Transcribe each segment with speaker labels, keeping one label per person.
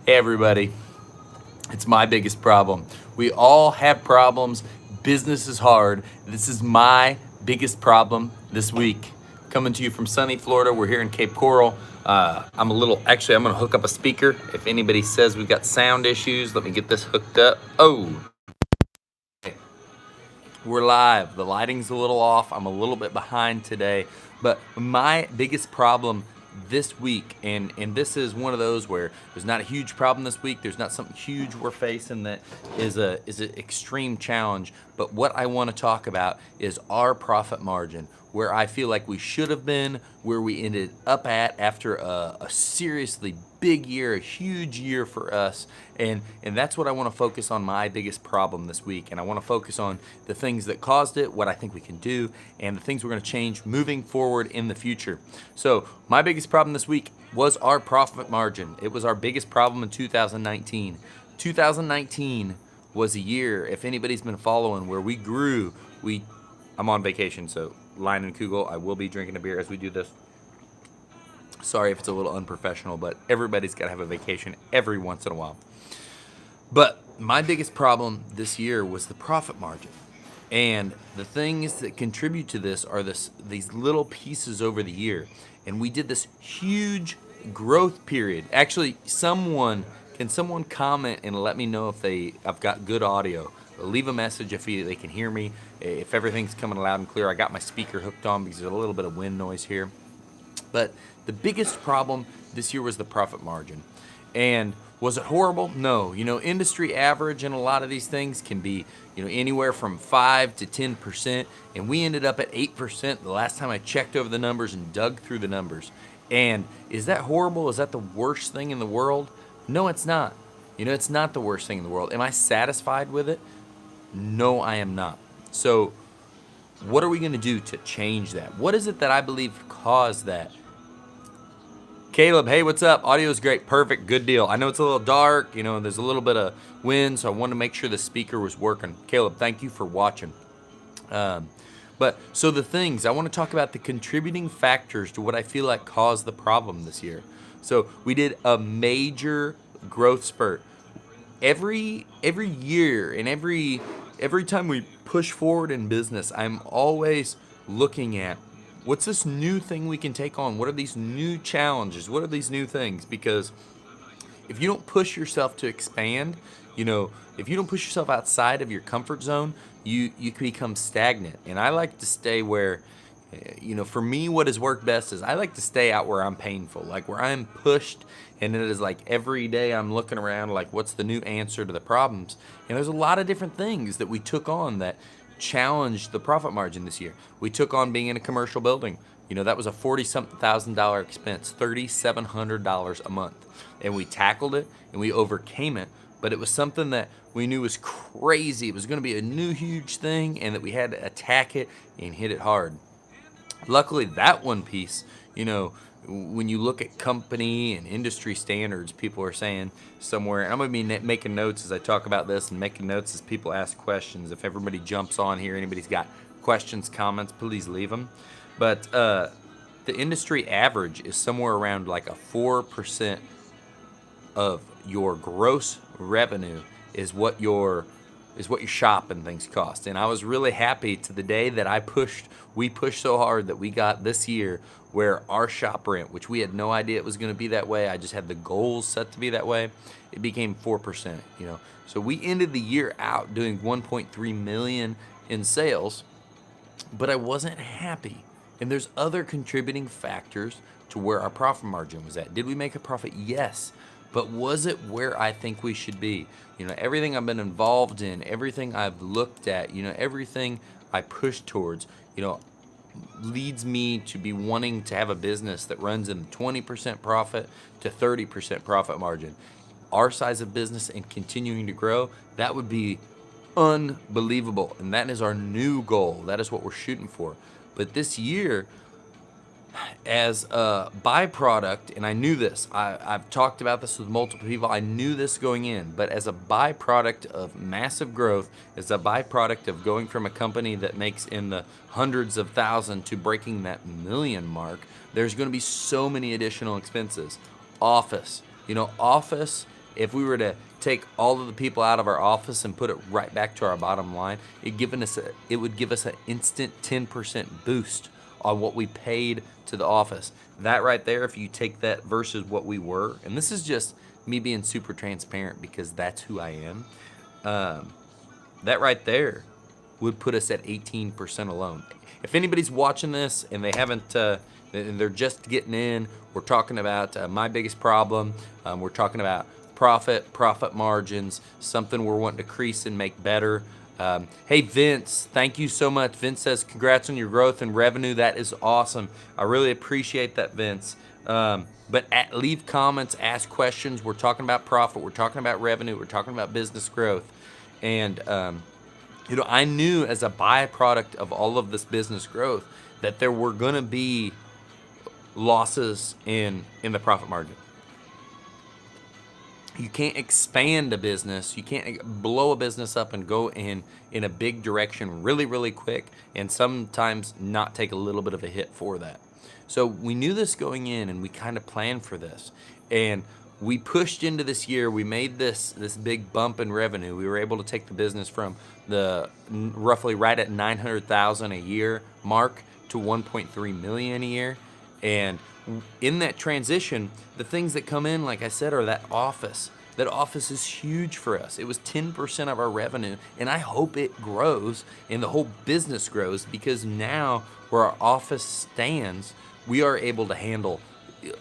Speaker 1: Hey everybody, it's my biggest problem. We all have problems. Business is hard. This is my biggest problem this week. Coming to you from sunny Florida. We're here in Cape Coral. I'm I'm going to hook up a speaker. If anybody says we've got sound issues, let me get this hooked up. Oh, we're live. The lighting's a little off. I'm a little bit behind today. But my biggest problem this week, and this is one of those where there's not a huge problem this week. There's not something huge we're facing that is an extreme challenge. But what I want to talk about is our profit margin, where I feel like we should have been, where we ended up at after a seriously big year, a huge year for us. And that's what I want to focus on, my biggest problem this week. And I want to focus on the things that caused it, what I think we can do, and the things we're going to change moving forward in the future. So my biggest problem this week was our profit margin. It was our biggest problem in 2019. 2019 was a year, if anybody's been following, where we grew. I'm on vacation, so line and kugel, I will be drinking a beer as we do this. Sorry if it's a little unprofessional, but everybody's got to have a vacation every once in a while. But my biggest problem this year was the profit margin. And the things that contribute to this are these little pieces over the year. And we did this huge growth period. Actually, can someone comment and let me know if I've got good audio? Leave a message if they can hear me. If everything's coming loud and clear, I got my speaker hooked on because there's a little bit of wind noise here. But the biggest problem this year was the profit margin. And was it horrible? No. Industry average in a lot of these things can be, anywhere from 5 to 10%. And we ended up at 8% the last time I checked over the numbers and dug through the numbers. And is that horrible? Is that the worst thing in the world? No, it's not. It's not the worst thing in the world. Am I satisfied with it? No, I am not. So what are we going to do to change that? What is it that I believe caused that? Caleb, hey, what's up? Audio is great. Perfect. Good deal. I know it's a little dark. There's a little bit of wind, so I wanted to make sure the speaker was working. Caleb, thank you for watching. So the things, I want to talk about the contributing factors to what I feel like caused the problem this year. So we did a major growth spurt. Every year and every time we push forward in business, I'm always looking at what's this new thing we can take on? What are these new challenges? What are these new things? Because if you don't push yourself to expand, if you don't push yourself outside of your comfort zone, you can become stagnant. And I like to stay where, for me, what has worked best is I like to stay out where I'm painful, like where I'm pushed. And it is like every day I'm looking around like, what's the new answer to the problems? And there's a lot of different things that we took on that challenged the profit margin this year. We took on being in a commercial building. That was a $40-something thousand expense, $3,700 a month. And we tackled it and we overcame it. But it was something that we knew was crazy. It was going to be a new huge thing and that we had to attack it and hit it hard. Luckily, that one piece, when you look at company and industry standards, people are saying somewhere, and I'm going to be making notes as I talk about this and making notes as people ask questions. If everybody jumps on here, anybody's got questions, comments, please leave them. But the industry average is somewhere around like a 4% of your gross revenue is what your shop and things cost. And I was really happy to the day that we pushed so hard that we got this year where our shop rent, which we had no idea it was going to be that way, I just had the goals set to be that way, it became 4%, So we ended the year out doing 1.3 million in sales, but I wasn't happy. And there's other contributing factors to where our profit margin was at. Did we make a profit? Yes. But was it where I think we should be? Everything I've been involved in, everything I've looked at, everything I push towards, leads me to be wanting to have a business that runs in 20% profit to 30% profit margin. Our size of business and continuing to grow, that would be unbelievable. And that is our new goal. That is what we're shooting for. But this year, as a byproduct, and I knew this, I've talked about this with multiple people, I knew this going in, but as a byproduct of massive growth, as a byproduct of going from a company that makes in the hundreds of thousands to breaking that million mark, there's going to be so many additional expenses. Office if we were to take all of the people out of our office and put it right back to our bottom line, it would give us an instant 10% boost on what we paid to the office. That right there, if you take that versus what we were, and this is just me being super transparent because that's who I am, that right there would put us at 18% alone. If anybody's watching this and they haven't, and they're just getting in, we're talking about my biggest problem. We're talking about profit margins, something we're wanting to increase and make better. Hey, Vince, thank you so much. Vince says, congrats on your growth and revenue. That is awesome. I really appreciate that, Vince. But leave comments, ask questions. We're talking about profit. We're talking about revenue. We're talking about business growth. And, I knew as a byproduct of all of this business growth that there were going to be losses in the profit margin. You can't expand a business. You can't blow a business up and go in a big direction really, really quick and sometimes not take a little bit of a hit for that. So we knew this going in and we kind of planned for this. And we pushed into this year. We made this big bump in revenue. We were able to take the business from the roughly right at 900,000 a year mark to 1.3 million a year. And in that transition, the things that come in, like I said, are that office. That office is huge for us. It was 10% of our revenue, and I hope it grows and the whole business grows because now where our office stands, we are able to handle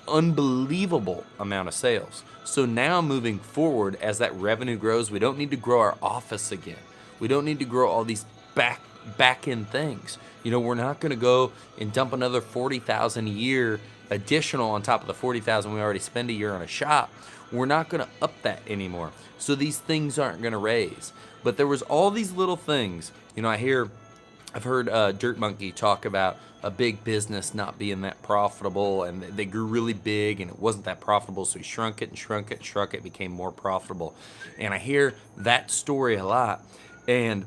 Speaker 1: unbelievable amount of sales. So now moving forward, as that revenue grows, we don't need to grow our office again. We don't need to grow all these back end things. We're not going to go and dump another 40,000 a year additional on top of the 40,000 we already spend a year on a shop. We're not going to up that anymore. So these things aren't going to raise. But there was all these little things. I've heard Dirt Monkey talk about a big business not being that profitable, and they grew really big and it wasn't that profitable, so he shrunk it and shrunk it and shrunk it, became more profitable. And I hear that story a lot. And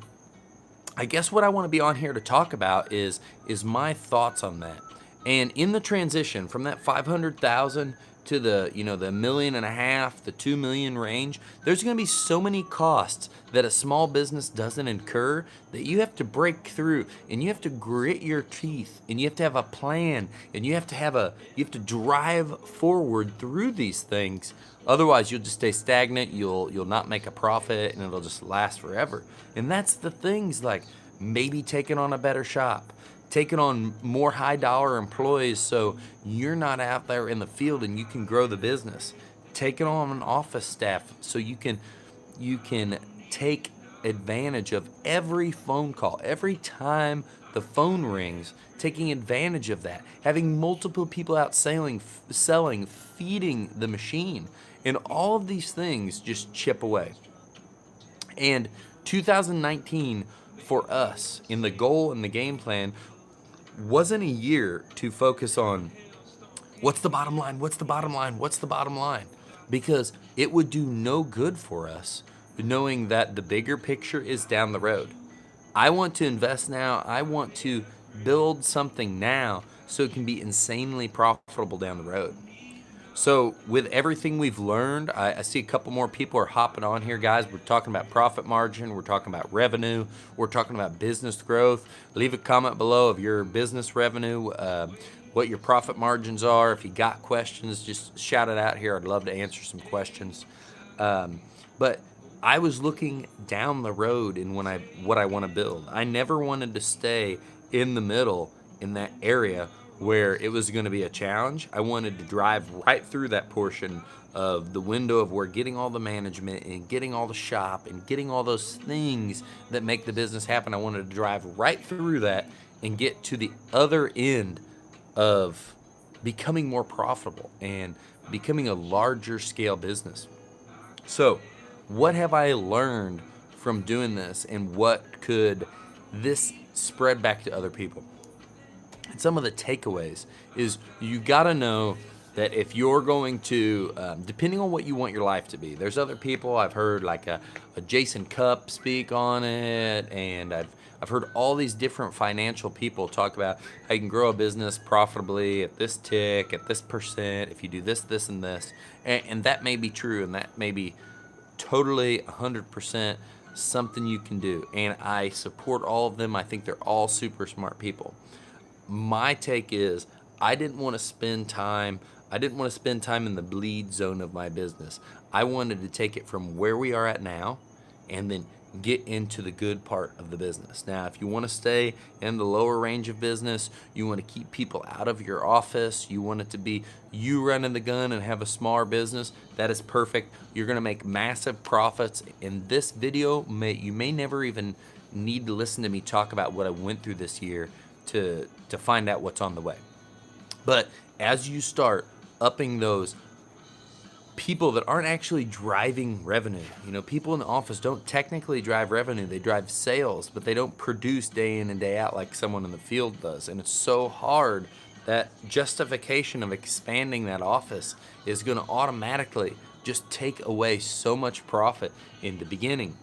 Speaker 1: I guess what I want to be on here to talk about is my thoughts on that. And in the transition from that 500,000 to the 1.5 million, the 2 million range, there's going to be so many costs that a small business doesn't incur that you have to break through, and you have to grit your teeth, and you have to have a plan, and you have to drive forward through these things. Otherwise, you'll just stay stagnant. You'll not make a profit, and it'll just last forever. And that's the things like maybe taking on a better shop, taking on more high dollar employees so you're not out there in the field and you can grow the business. Taking on an office staff so you can take advantage of every phone call, every time the phone rings, taking advantage of that, having multiple people out selling, feeding the machine, and all of these things just chip away. And 2019 for us in the goal and the game plan wasn't a year to focus on what's the bottom line, because it would do no good for us knowing that the bigger picture is down the road. I want to invest now. I want to build something now so it can be insanely profitable down the road. So with everything we've learned, I see a couple more people are hopping on here, guys. We're talking about profit margin. We're talking about revenue. We're talking about business growth. Leave a comment below of your business revenue, what your profit margins are. If you got questions, just shout it out here. I'd love to answer some questions. But I was looking down the road in what I want to build. I never wanted to stay in the middle in that area where it was going to be a challenge. I wanted to drive right through that portion of the window of where getting all the management and getting all the shop and getting all those things that make the business happen. I wanted to drive right through that and get to the other end of becoming more profitable and becoming a larger scale business. So what have I learned from doing this, and what could this spread back to other people? And some of the takeaways is you got to know that if you're going to, depending on what you want your life to be, there's other people I've heard like a Jason Cupp speak on it, and I've heard all these different financial people talk about how you can grow a business profitably at this tick, at this percent, if you do this, this, and this, and that may be true, and that may be totally 100% something you can do, and I support all of them. I think they're all super smart people. My take is I didn't want to spend time in the bleed zone of my business. I wanted to take it from where we are at now and then get into the good part of the business. Now, if you want to stay in the lower range of business, you want to keep people out of your office, you want it to be you running the gun and have a smaller business, that is perfect. You're going to make massive profits. In this video, you may never even need to listen to me talk about what I went through this year to find out what's on the way. But as you start upping those people that aren't actually driving revenue, people in the office don't technically drive revenue, they drive sales, but they don't produce day in and day out like someone in the field does. And it's so hard that justification of expanding that office is going to automatically just take away so much profit in the beginning.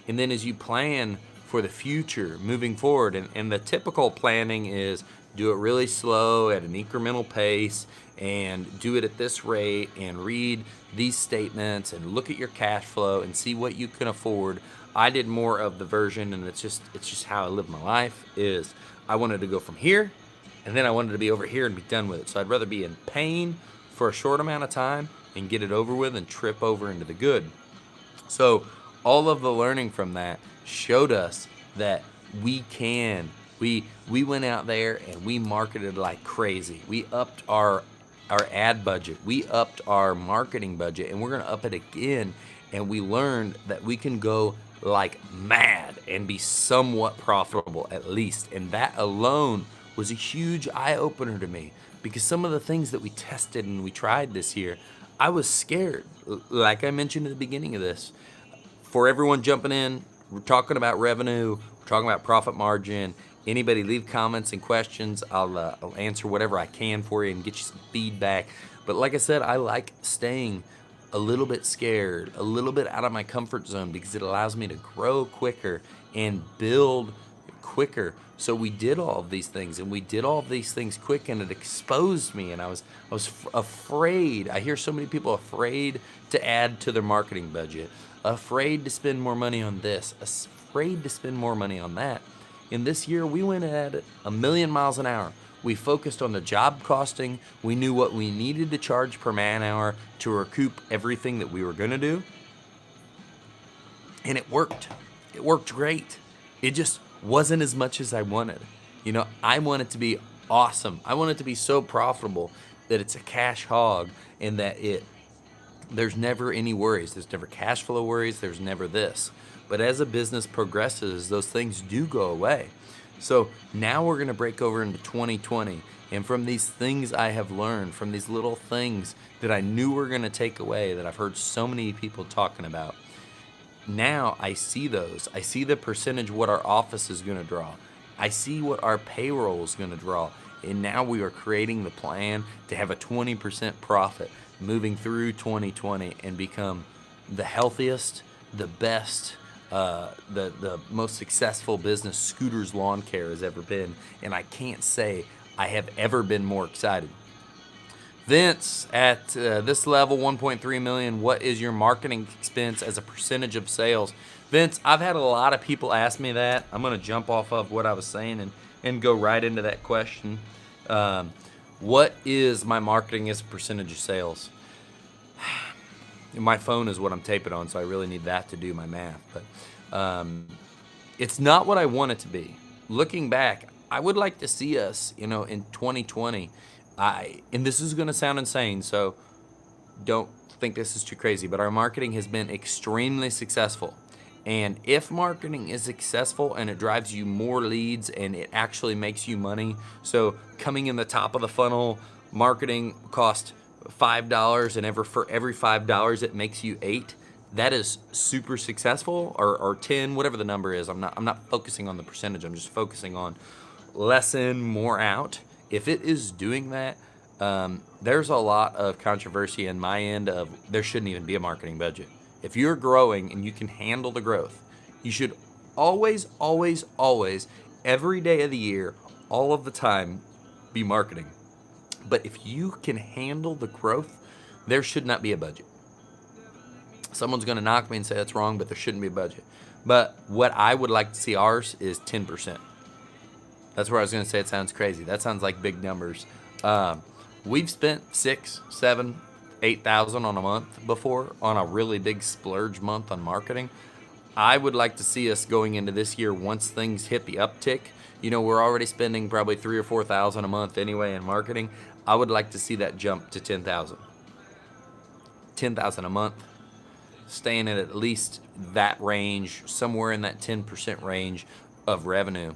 Speaker 1: And then as you plan for the future moving forward, and the typical planning is do it really slow at an incremental pace and do it at this rate and read these statements and look at your cash flow and see what you can afford. I did more of the version, and it's just how I live my life, is I wanted to go from here and then I wanted to be over here and be done with it. So I'd rather be in pain for a short amount of time and get it over with and trip over into the good. So all of the learning from that showed us that we can. We went out there and we marketed like crazy. We upped our ad budget. We upped our marketing budget, and we're going to up it again. And we learned that we can go like mad and be somewhat profitable at least. And that alone was a huge eye-opener to me, because some of the things that we tested and we tried this year, I was scared. Like I mentioned at the beginning of this, for everyone jumping in, we're talking about revenue, we're talking about profit margin. Anybody leave comments and questions, I'll answer whatever I can for you and get you some feedback. But like I said, I like staying a little bit scared, a little bit out of my comfort zone, because it allows me to grow quicker and build quicker. So we did all of these things, and we did all of these things quick, and it exposed me, and I was afraid. I hear so many people afraid to add to their marketing budget, afraid to spend more money on this, afraid to spend more money on that. In this year, we went at it a million miles an hour. We focused on the job costing. We knew what we needed to charge per man hour to recoup everything that we were going to do. And it worked. It worked great. It just wasn't as much as I wanted. I want it to be awesome. I want it to be so profitable that it's a cash hog, and that there's never any worries. There's never cash flow worries. There's never this. But as a business progresses, those things do go away. So now we're going to break over into 2020. And from these things I have learned, from these little things that I knew were going to take away, that I've heard so many people talking about, now I see those. I see the percentage what our office is going to draw. I see what our payroll is going to draw. And now we are creating the plan to have a 20% profit moving through 2020 and become the healthiest, the best, the most successful business Scooter's Lawn Care has ever been. And I can't say I have ever been more excited. Vince, at this level, 1.3 million, what is your marketing expense as a percentage of sales? Vince, I've had a lot of people ask me that. I'm going to jump off of what I was saying and go right into that question. What is my marketing as a percentage of sales? My phone is what I'm taping on, so I really need that to do my math. But it's not what I want it to be. Looking back, I would like to see us, in 2020. And this is going to sound insane, so don't think this is too crazy, but our marketing has been extremely successful. And if marketing is successful and it drives you more leads and it actually makes you money, so coming in the top of the funnel, marketing cost $5, and for every $5 it makes you $8, that is super successful, or 10, whatever the number is. I'm not focusing on the percentage. I'm just focusing on less in, more out. If it is doing that, there's a lot of controversy in my end of there shouldn't even be a marketing budget. If you're growing and you can handle the growth, you should always, always, always, every day of the year, all of the time, be marketing. But if you can handle the growth, there should not be a budget. Someone's going to knock me and say that's wrong, but there shouldn't be a budget. But what I would like to see ours is 10%. That's where I was going to say it sounds crazy. That sounds like big numbers. We've spent 6, 7, 8,000 on a month before on a really big splurge month on marketing. I would like to see us going into this year once things hit the uptick. We're already spending probably 3 or 4,000 a month anyway in marketing. I would like to see that jump to 10,000. 10,000 a month, staying at least that range, somewhere in that 10% range of revenue,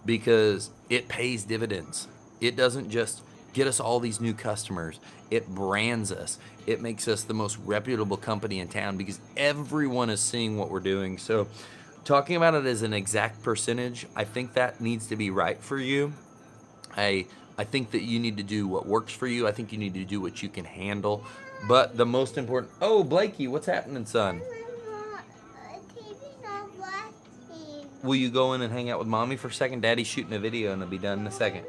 Speaker 1: because it pays dividends. It doesn't just get us all these new customers. It brands us. It makes us the most reputable company in town because everyone is seeing what we're doing. So talking about it as an exact percentage, I think that needs to be right for you. I think that you need to do what works for you. I think you need to do what you can handle. But the most important... Oh, Blakey, what's happening, son? Will you go in and hang out with Mommy for a second? Daddy's shooting a video and it'll be done in a second.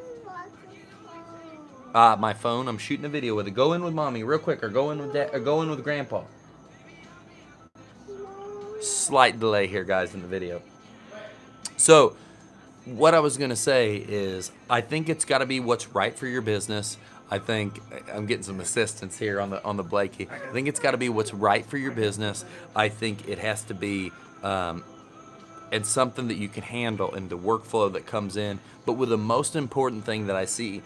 Speaker 1: My phone. I'm shooting a video with it. Go in with Mommy real quick, or go in with Dad, or go in with Grandpa. Slight delay here, guys, in the video. So, what I was going to say is, I think it's got to be what's right for your business. I think I'm getting some assistance here on the Blakey. I think it's got to be what's right for your business. I think it has to be and something that you can handle in the workflow that comes in. But with the most important thing that I see,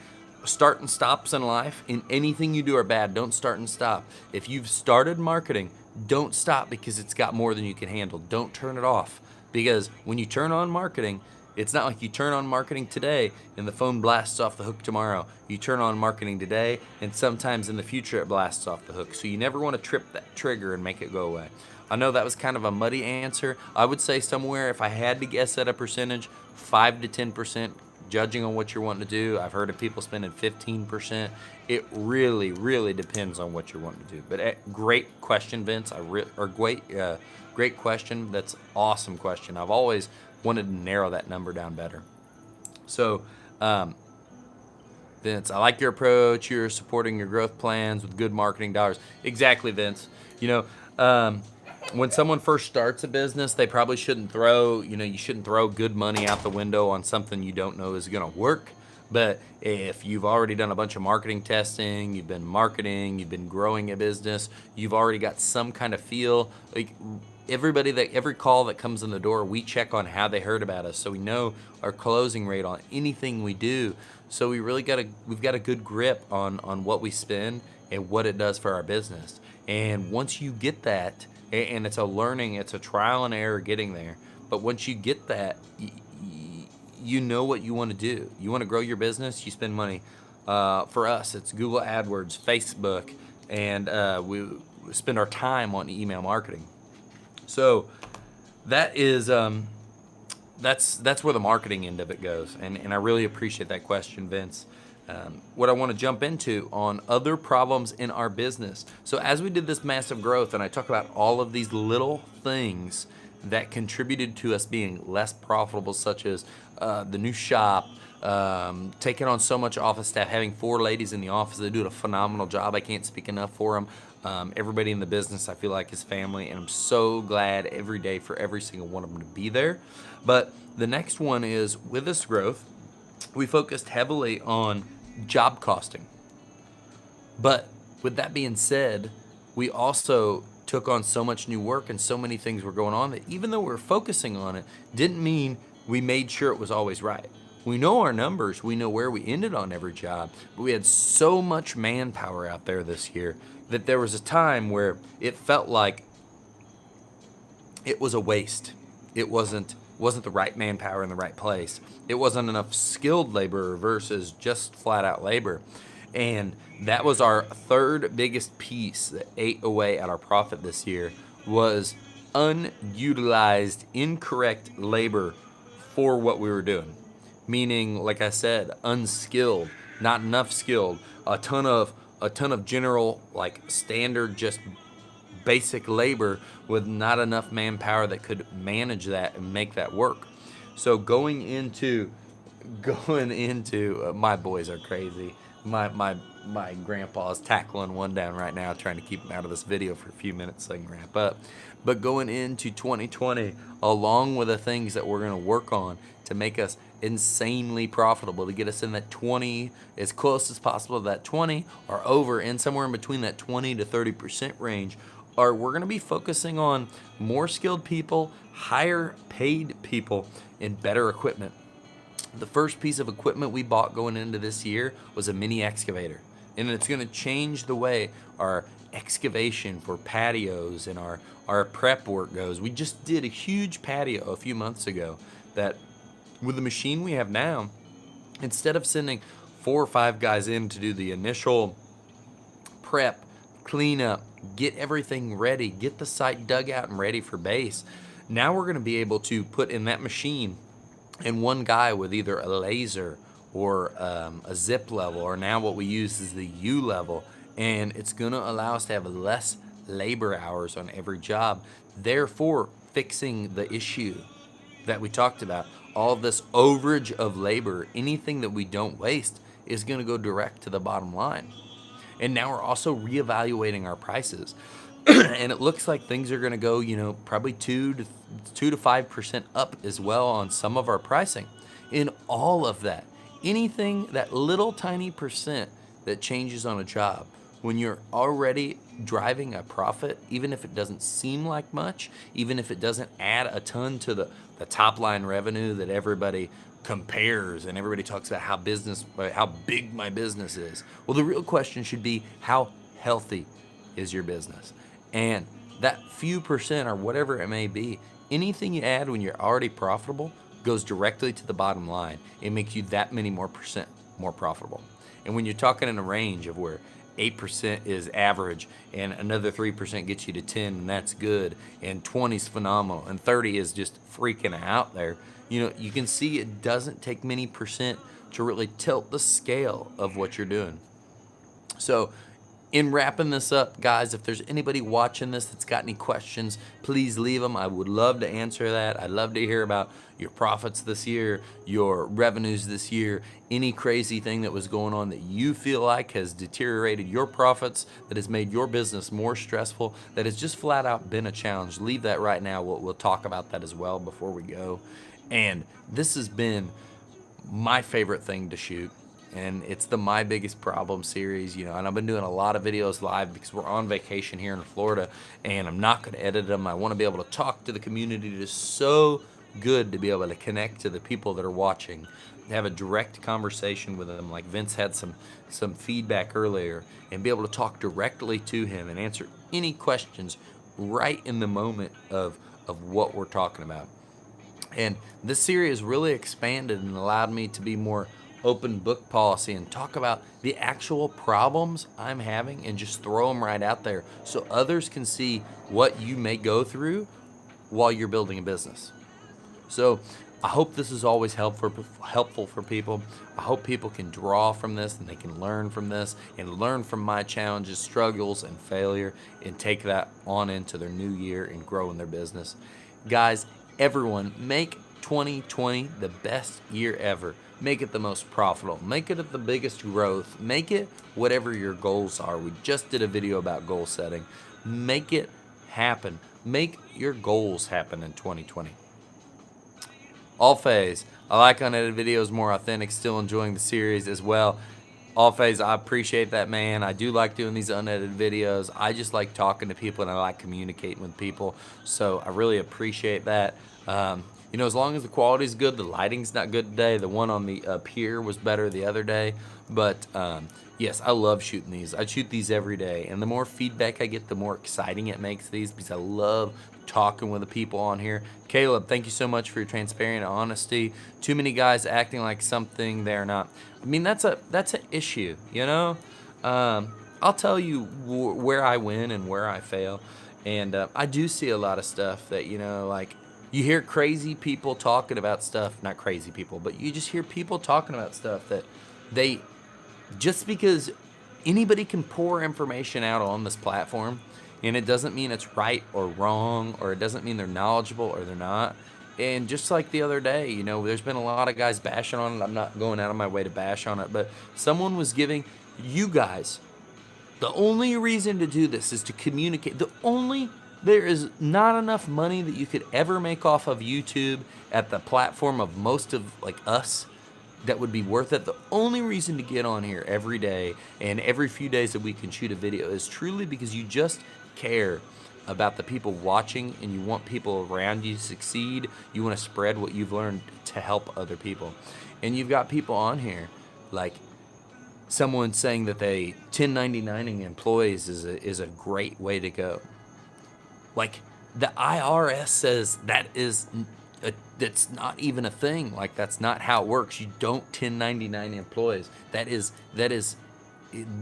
Speaker 1: start and stops in life. In anything you do or bad, don't start and stop. If you've started marketing, don't stop because it's got more than you can handle. Don't turn it off, because when you turn on marketing, it's not like you turn on marketing today and the phone blasts off the hook tomorrow. You turn on marketing today and sometimes in the future it blasts off the hook. So you never want to trip that trigger and make it go away. I know that was kind of a muddy answer. I would say somewhere, if I had to guess at a percentage, 5 to 10%, judging on what you're wanting to do. I've heard of people spending 15%. It really, really depends on what you're wanting to do. But great question, Vince. Great question. That's awesome question. I've always wanted to narrow that number down better. So, Vince, I like your approach. You're supporting your growth plans with good marketing dollars. Exactly, Vince. When someone first starts a business, they probably shouldn't you shouldn't throw good money out the window on something you don't know is going to work. But if you've already done a bunch of marketing testing, you've been marketing, you've been growing a business, you've already got some kind of feel. Like every call that comes in the door, we check on how they heard about us, so we know our closing rate on anything we do. So we've got a good grip on what we spend and what it does for our business. And once you get that, and it's a trial and error getting there. But once you get that, you know what you want to do. You want to grow your business, you spend money. For us, it's Google AdWords, Facebook, and we spend our time on email marketing. So that is that's where the marketing end of it goes. And I really appreciate that question, Vince. What I want to jump into on other problems in our business. So as we did this massive growth, and I talk about all of these little things that contributed to us being less profitable, such as the new shop, taking on so much office staff, having 4 ladies in the office. They do a phenomenal job. I can't speak enough for them. Everybody in the business, I feel like, is family, and I'm so glad every day for every single one of them to be there. But the next one is, with this growth, we focused heavily on job costing. But with that being said, we also took on so much new work and so many things were going on that even though we're focusing on it, didn't mean we made sure it was always right. We know our numbers, we know where we ended on every job, but we had so much manpower out there this year that there was a time where it felt like it was a waste. It wasn't the right manpower in the right place. It wasn't enough skilled labor versus just flat out labor. And that was our third biggest piece that ate away at our profit this year, was unutilized, incorrect labor for what we were doing. Meaning, like I said, unskilled, not enough skilled, a ton of general, like, standard, just basic labor with not enough manpower that could manage that and make that work. So going into my boys are crazy. My grandpa is tackling one down right now, trying to keep him out of this video for a few minutes so I can wrap up. But going into 2020, along with the things that we're going to work on to make us insanely profitable, to get us in that 20, as close as possible to that 20 or over, and somewhere in between that 20 to 30% range, are we're going to be focusing on more skilled people, higher paid people, and better equipment. The first piece of equipment we bought going into this year was a mini excavator. And it's going to change the way our excavation for patios and our prep work goes. We just did a huge patio a few months ago that, with the machine we have now, instead of sending 4 or 5 guys in to do the initial prep, clean up, get everything ready, get the site dug out and ready for base, now we're going to be able to put in that machine and one guy with either a laser or a zip level, or now what we use is the U level, and it's going to allow us to have less labor hours on every job, therefore fixing the issue that we talked about. All this overage of labor, anything that we don't waste, is going to go direct to the bottom line. And now we're also reevaluating our prices. And it looks like things are going to go, probably 2 to 5% up as well on some of our pricing. In all of that, anything, that little tiny percent that changes on a job, when you're already driving a profit, even if it doesn't seem like much, even if it doesn't add a ton to the top line revenue that everybody compares and everybody talks about how big my business is. Well, the real question should be, how healthy is your business? And that few percent, or whatever it may be, anything you add when you're already profitable goes directly to the bottom line. It makes you that many more percent more profitable. And when you're talking in a range of where 8% is average and another 3% gets you to 10, and that's good, and 20 is phenomenal, and 30 is just freaking out there, you can see it doesn't take many percent to really tilt the scale of what you're doing. So, in wrapping this up, guys, if there's anybody watching this that's got any questions, please leave them. I would love to answer that. I'd love to hear about your profits this year, your revenues this year, any crazy thing that was going on that you feel like has deteriorated your profits, that has made your business more stressful, that has just flat out been a challenge. Leave that right now. We'll talk about that as well before we go. And this has been my favorite thing to shoot. And it's the My Biggest Problem series, and I've been doing a lot of videos live because we're on vacation here in Florida, and I'm not going to edit them. I want to be able to talk to the community. It is so good to be able to connect to the people that are watching, have a direct conversation with them, like Vince had some feedback earlier, and be able to talk directly to him and answer any questions right in the moment of what we're talking about. And this series really expanded and allowed me to be more open book policy and talk about the actual problems I'm having and just throw them right out there so others can see what you may go through while you're building a business. So I hope this is always helpful for people. I hope people can draw from this and they can learn from this and learn from my challenges, struggles, and failure, and take that on into their new year and grow in their business. Guys, everyone, make 2020 the best year ever. Make it the most profitable. Make it the biggest growth. Make it whatever your goals are. We just did a video about goal setting. Make it happen. Make your goals happen in 2020. All phase. I like unedited videos, more authentic, still enjoying the series as well. All phase, I appreciate that, man. I do like doing these unedited videos. I just like talking to people and I like communicating with people. So I really appreciate that. As long as the quality's good, the lighting's not good today. The one on the pier was better the other day. But yes, I love shooting these. I shoot these every day. And the more feedback I get, the more exciting it makes these, because I love talking with the people on here. Caleb, thank you so much for your transparent honesty. Too many guys acting like something they're not. I mean, that's an issue, I'll tell you where I win and where I fail. And I do see a lot of stuff that, you hear crazy people talking about stuff, not crazy people, but you just hear people talking about stuff that they just because anybody can pour information out on this platform, and it doesn't mean it's right or wrong, or it doesn't mean they're knowledgeable or they're not. And just like the other day, there's been a lot of guys bashing on it. I'm not going out of my way to bash on it, but someone was giving you guys the only reason to do this is to communicate. There is not enough money that you could ever make off of YouTube at the platform of most of like us that would be worth it. The only reason to get on here every day and every few days that we can shoot a video is truly because you just care about the people watching and you want people around you to succeed. You want to spread what you've learned to help other people. And you've got people on here like someone saying that they 1099ing employees is a great way to go. Like the IRS says that's not even a thing. Like that's not how it works. You don't 1099 employees. That is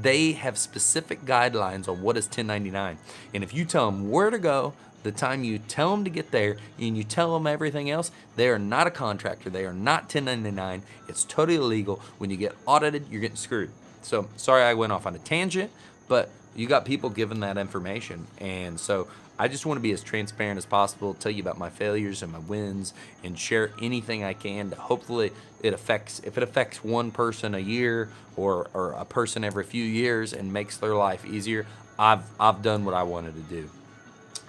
Speaker 1: they have specific guidelines on what is 1099. And if you tell them where to go, the time you tell them to get there and you tell them everything else, they are not a contractor. They are not 1099. It's totally illegal. When you get audited, you're getting screwed. So sorry I went off on a tangent, but you got people giving that information. And so I just want to be as transparent as possible, tell you about my failures and my wins, and share anything I can to hopefully if it affects one person a year or a person every few years and makes their life easier, I've done what I wanted to do.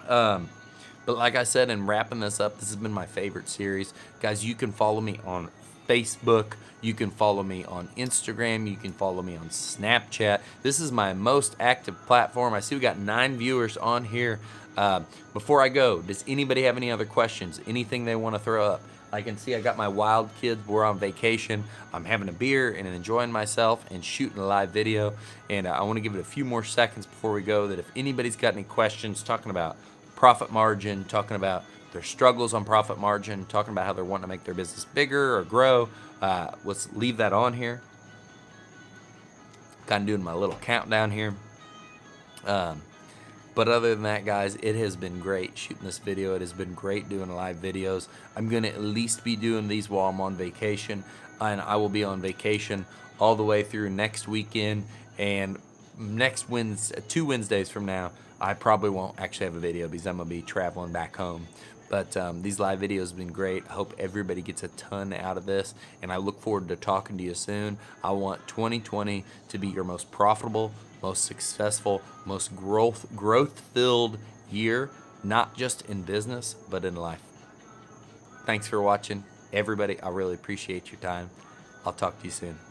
Speaker 1: But like I said, in wrapping this up, this has been my favorite series. Guys, you can follow me on Facebook. You can follow me on Instagram. You can follow me on Snapchat. This is my most active platform. I see we got 9 viewers on here. Before I go, does anybody have any other questions? Anything they want to throw up? I can see I got my wild kids. We're on vacation. I'm having a beer and enjoying myself and shooting a live video. And I want to give it a few more seconds before we go, that if anybody's got any questions talking about profit margin, talking about their struggles on profit margin, talking about how they're wanting to make their business bigger or grow, let's leave that on here. Kind of doing my little countdown here. But other than that, guys, it has been great shooting this video. It has been great doing live videos. I'm going to at least be doing these while I'm on vacation. And I will be on vacation all the way through next weekend. And next Wednesday, 2 Wednesdays from now, I probably won't actually have a video because I'm going to be traveling back home. But these live videos have been great. I hope everybody gets a ton out of this. And I look forward to talking to you soon. I want 2020 to be your most profitable, most successful, most growth-filled year, not just in business, but in life. Thanks for watching, everybody. I really appreciate your time. I'll talk to you soon.